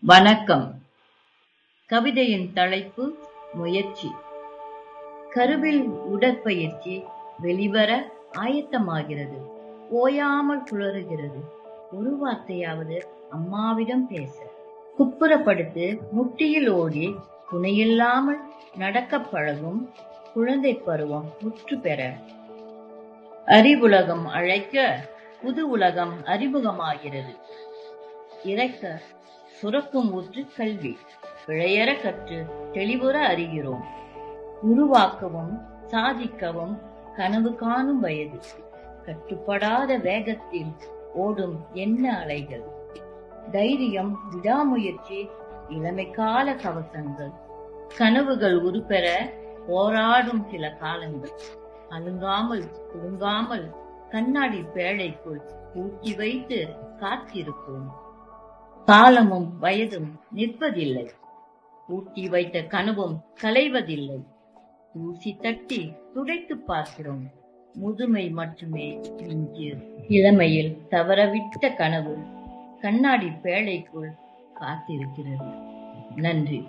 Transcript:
வணக்கம். கவிதையின் தலைப்பு முயற்சி. கருவில் உடற்பயிற்சி வெளிவர ஆயத்தமாகிறது. ஓயாமல் குளறுகிறது. ஒரு வார்த்தையாவது அம்மாவிடம் பேச. குப்புறப்படுத்து முட்டியில் ஓடி துணையில்லாமல் நடக்கப் பழகும் குழந்தை பருவம் முற்று பெற. அறிவுலகம் அழைக்க புது உலகம் அறிமுகமாகிறது. இறைக்க சுரக்கும் ஊற்று கல்வி. பிழையற கற்று தெளிவுற அறிகிறோம். உருவாக்கவும் சாதிக்கவும் கனவு காணும் வயது. கட்டுப்படாத வேகத்தில் ஓடும் எண்ண அலைகள். தைரியம், விடாமுயற்சி, இளமைக்கால கவசங்கள். கனவுகள் உருப்பெற போராடும் சில காலங்கள். அழுங்காமல் குலுங்காமல் கண்ணாடி பேழைக்குள் பூட்டி வைத்து காத்திருப்போம். காலமும் வயதும் நிற்பதில்லை. பூட்டி வைத்த கனவும் கலைவதில்லை. ஊசி தட்டி துடைத்து பார்க்கிறோம். முதுமை மட்டுமே மிஞ்சியது. இளமையில் தவறவிட்ட கனவு கண்ணாடி பேழைக்குள் காத்திருக்கிறது. நன்றி.